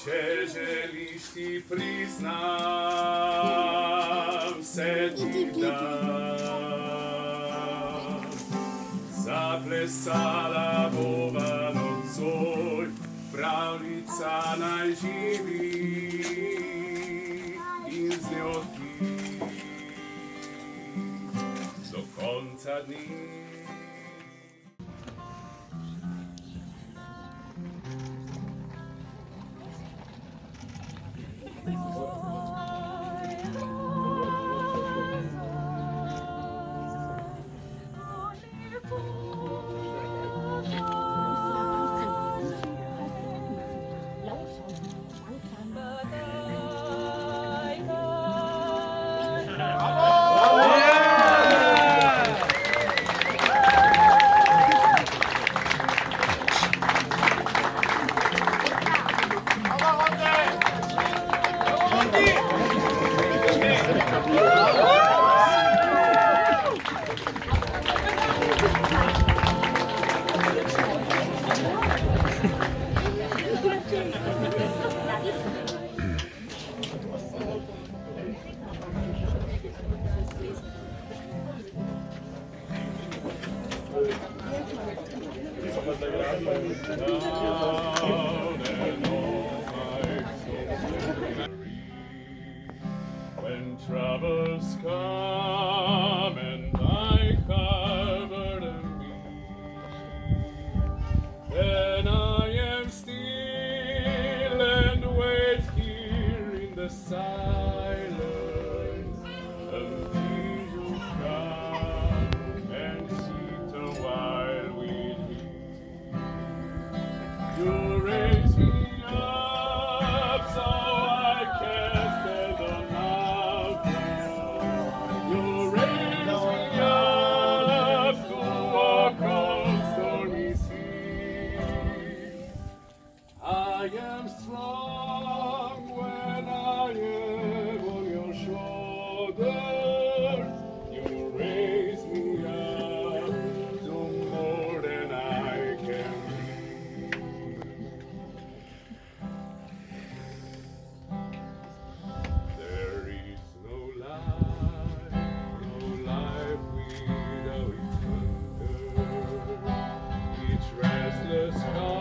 Če želiš ti priznam, se ti dam. Zaplesala bova nocoj, pravljica naj živi in z njo ti do konca dni. When troubles come and thy heart burden me, then I am still and wait here in the silence until you come and sit a while with me. You raise me up so I can stand on mountains. You raise me up to walk on stormy seas. I am strong when I am on your shoulders. You raise me up to more than I can be. There is no life without its wonder. Each restless heart